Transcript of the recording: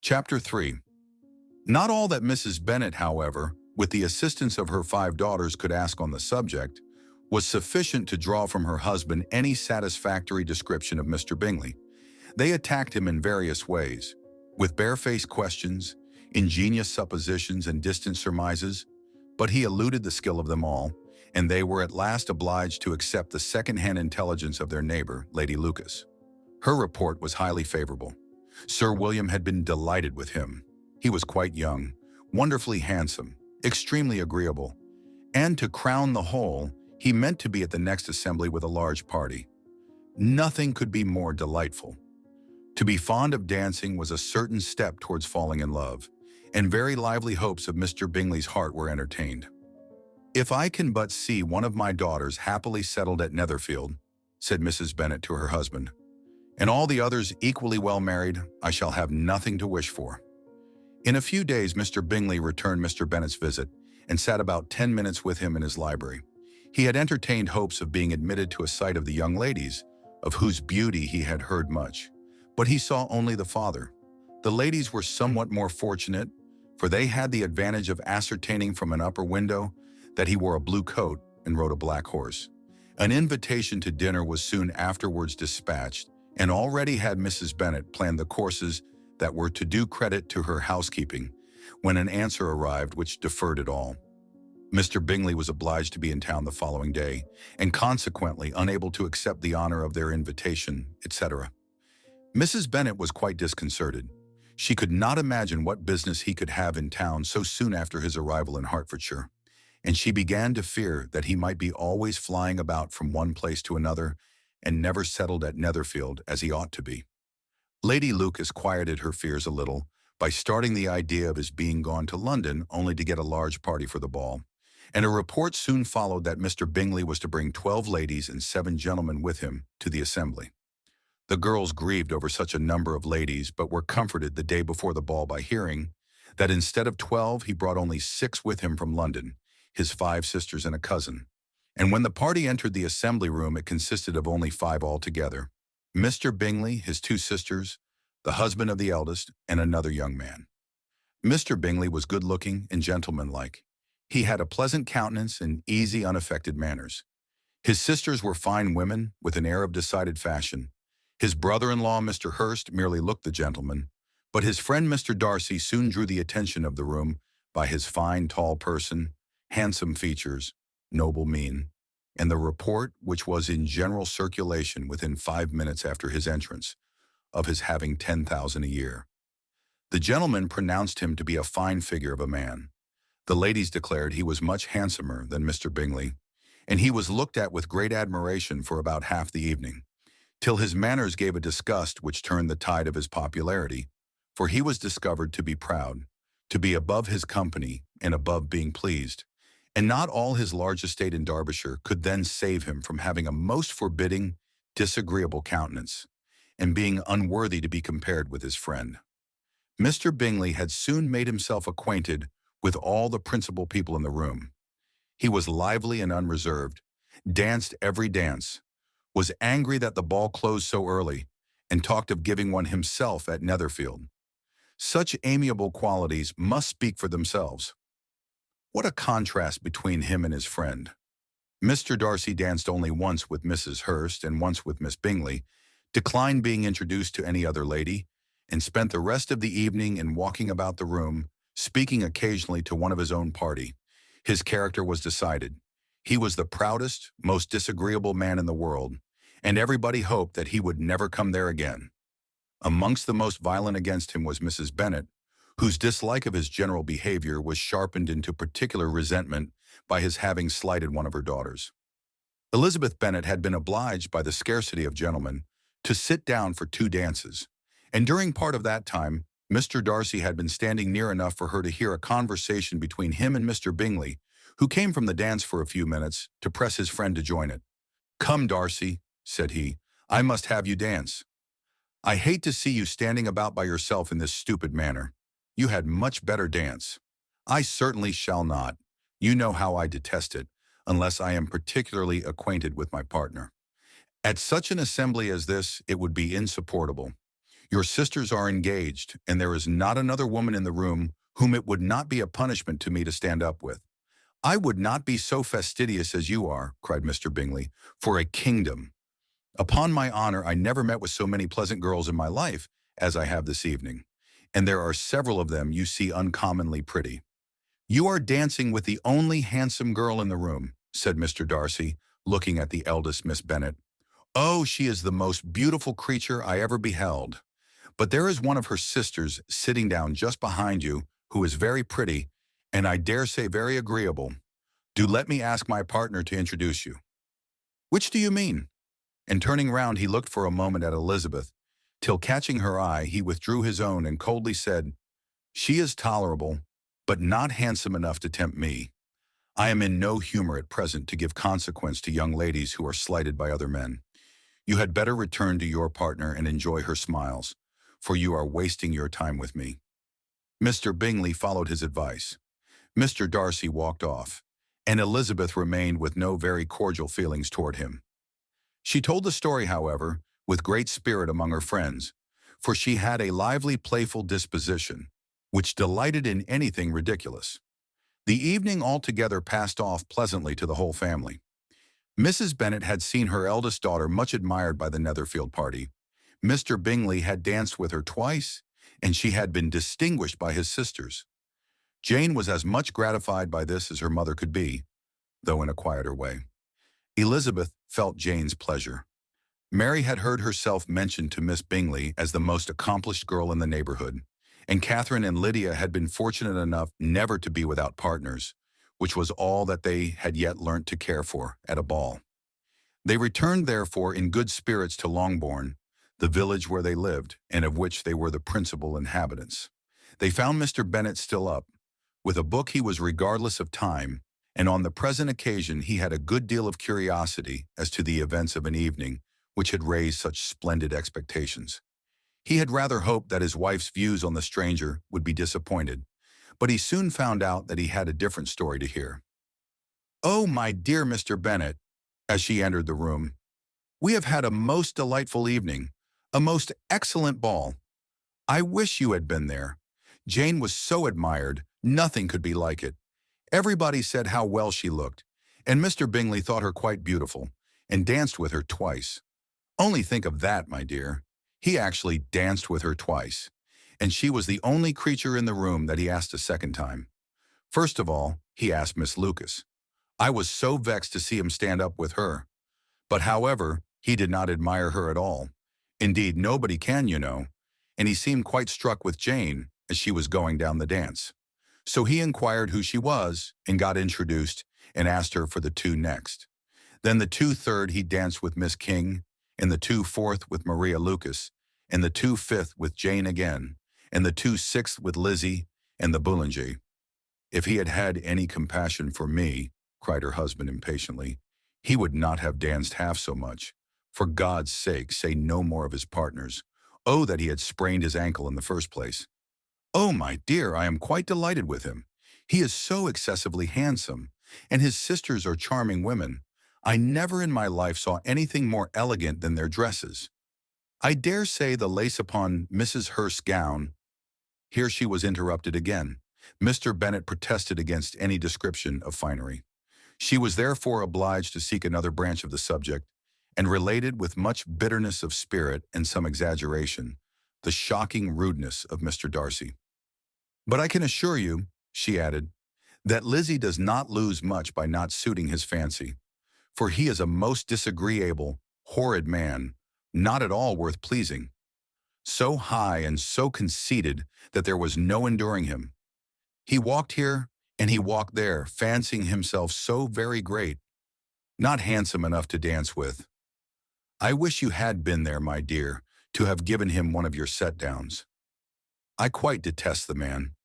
Chapter 3. Not all that Mrs. Bennet, however, with the assistance of her 5 daughters could ask on the subject, was sufficient to draw from her husband any satisfactory description of Mr. Bingley. They attacked him in various ways, with barefaced questions, ingenious suppositions, and distant surmises, but he eluded the skill of them all, and they were at last obliged to accept the second-hand intelligence of their neighbor, Lady Lucas. Her report was highly favorable. Sir William had been delighted with him. He was quite young, wonderfully handsome, extremely agreeable, and to crown the whole, he meant to be at the next assembly with a large party. Nothing could be more delightful. To be fond of dancing was a certain step towards falling in love, and very lively hopes of Mr. Bingley's heart were entertained. "If I can but see one of my daughters happily settled at Netherfield," said Mrs. Bennet to her husband, "and all the others equally well married, I shall have nothing to wish for." In a few days Mr. Bingley returned Mr. Bennet's visit, and sat about 10 minutes with him in his library. He had entertained hopes of being admitted to a sight of the young ladies, of whose beauty he had heard much, but he saw only the father. The ladies were somewhat more fortunate, for they had the advantage of ascertaining from an upper window that he wore a blue coat and rode a black horse. An invitation to dinner was soon afterwards dispatched, and already had Mrs. Bennet planned the courses that were to do credit to her housekeeping, when an answer arrived which deferred it all. Mr. Bingley was obliged to be in town the following day, and consequently unable to accept the honor of their invitation, etc. Mrs. Bennet was quite disconcerted. She could not imagine what business he could have in town so soon after his arrival in Hertfordshire, and she began to fear that he might be always flying about from one place to another, and never settled at Netherfield as he ought to be. Lady Lucas quieted her fears a little by starting the idea of his being gone to London only to get a large party for the ball, and a report soon followed that Mr. Bingley was to bring 12 ladies and 7 gentlemen with him to the assembly. The girls grieved over such a number of ladies, but were comforted the day before the ball by hearing that instead of 12 he brought only 6 with him from London, his 5 sisters and a cousin. And when the party entered the assembly room, it consisted of only 5 altogether: Mr. Bingley, his 2 sisters, the husband of the eldest, and another young man. Mr. Bingley was good-looking and gentlemanlike. He had a pleasant countenance and easy, unaffected manners. His sisters were fine women, with an air of decided fashion. His brother-in-law, Mr. Hurst, merely looked the gentleman, but his friend Mr. Darcy soon drew the attention of the room by his fine, tall person, handsome features, noble mien, and the report, which was in general circulation within 5 minutes after his entrance, of his having 10,000 a year. The gentleman pronounced him to be a fine figure of a man. The ladies declared he was much handsomer than Mr. Bingley, and he was looked at with great admiration for about half the evening, till his manners gave a disgust which turned the tide of his popularity, for he was discovered to be proud, to be above his company and above being pleased, and not all his large estate in Derbyshire could then save him from having a most forbidding, disagreeable countenance, and being unworthy to be compared with his friend. Mr. Bingley had soon made himself acquainted with all the principal people in the room. He was lively and unreserved, danced every dance, was angry that the ball closed so early, and talked of giving one himself at Netherfield. Such amiable qualities must speak for themselves. What a contrast between him and his friend! Mr. Darcy danced only once with Mrs. Hurst and once with Miss Bingley, declined being introduced to any other lady, and spent the rest of the evening in walking about the room, speaking occasionally to one of his own party. His character was decided. He was the proudest, most disagreeable man in the world, and everybody hoped that he would never come there again. Amongst the most violent against him was Mrs. Bennet, whose dislike of his general behavior was sharpened into particular resentment by his having slighted one of her daughters. Elizabeth Bennet had been obliged by the scarcity of gentlemen to sit down for 2 dances, and during part of that time Mr. Darcy had been standing near enough for her to hear a conversation between him and Mr. Bingley, who came from the dance for a few minutes to press his friend to join it. "Come, Darcy," said he, "I must have you dance. I hate to see you standing about by yourself in this stupid manner. You had much better dance." "I certainly shall not. You know how I detest it, unless I am particularly acquainted with my partner. At such an assembly as this, it would be insupportable. Your sisters are engaged, and there is not another woman in the room whom it would not be a punishment to me to stand up with. I would not be so fastidious as you are, cried Mr. Bingley, for a kingdom. Upon my honor, I never met with so many pleasant girls in my life as I have this evening, and there are several of them you see uncommonly pretty. You are dancing with the only handsome girl in the room, said Mr. Darcy, looking at the eldest Miss Bennet. Oh, she is the most beautiful creature I ever beheld. But there is one of her sisters sitting down just behind you who is very pretty, and I dare say very agreeable. Do let me ask my partner to introduce you. Which do you mean? And turning round, he looked for a moment at Elizabeth, till catching her eye, he withdrew his own and coldly said, She is tolerable, but not handsome enough to tempt me. I am in no humor at present to give consequence to young ladies who are slighted by other men. You had better return to your partner and enjoy her smiles, for you are wasting your time with me. Mr. Bingley followed his advice. Mr. Darcy walked off, and Elizabeth remained with no very cordial feelings toward him. She told the story, however, with great spirit among her friends, for she had a lively, playful disposition, which delighted in anything ridiculous. The evening altogether passed off pleasantly to the whole family. Mrs. Bennet had seen her eldest daughter much admired by the Netherfield party. Mr. Bingley had danced with her twice, and she had been distinguished by his sisters. Jane was as much gratified by this as her mother could be, though in a quieter way. Elizabeth felt Jane's pleasure. Mary had heard herself mentioned to Miss Bingley as the most accomplished girl in the neighborhood, and Catherine and Lydia had been fortunate enough never to be without partners, which was all that they had yet learnt to care for at a ball. They returned, therefore, in good spirits to Longbourn, the village where they lived, and of which they were the principal inhabitants. They found Mr. Bennet still up. With a book he was regardless of time, and on the present occasion he had a good deal of curiosity as to the events of an evening which had raised such splendid expectations. He had rather hoped that his wife's views on the stranger would be disappointed, but he soon found out that he had a different story to hear. "Oh, my dear Mr. Bennet," as she entered the room, "we have had a most delightful evening, a most excellent ball. I wish you had been there. Jane was so admired, nothing could be like it. Everybody said how well she looked, and Mr. Bingley thought her quite beautiful, and danced with her twice. Only think of that, my dear. He actually danced with her twice, and she was the only creature in the room that he asked a second time. First of all, he asked Miss Lucas. I was so vexed to see him stand up with her. But however, he did not admire her at all. Indeed, nobody can, you know, and he seemed quite struck with Jane as she was going down the dance. So he inquired who she was and got introduced and asked her for the two next. Then the 2/3 he danced with Miss King, and the 2/4 with Maria Lucas, and the 2/5 with Jane again, and the 2/6 with Lizzie and the Boulanger. If he had had any compassion for me, cried her husband impatiently, he would not have danced half so much. For God's sake, say no more of his partners. Oh, that he had sprained his ankle in the first place. Oh, my dear, I am quite delighted with him. He is so excessively handsome, and his sisters are charming women. I never in my life saw anything more elegant than their dresses. I dare say the lace upon Mrs. Hurst's gown—" Here she was interrupted again. Mr. Bennet protested against any description of finery. She was therefore obliged to seek another branch of the subject, and related with much bitterness of spirit and some exaggeration the shocking rudeness of Mr. Darcy. "But I can assure you," she added, "that Lizzie does not lose much by not suiting his fancy, for he is a most disagreeable, horrid man, not at all worth pleasing. So high and so conceited that there was no enduring him. He walked here and he walked there, fancying himself so very great, not handsome enough to dance with. I wish you had been there, my dear, to have given him one of your set-downs. I quite detest the man.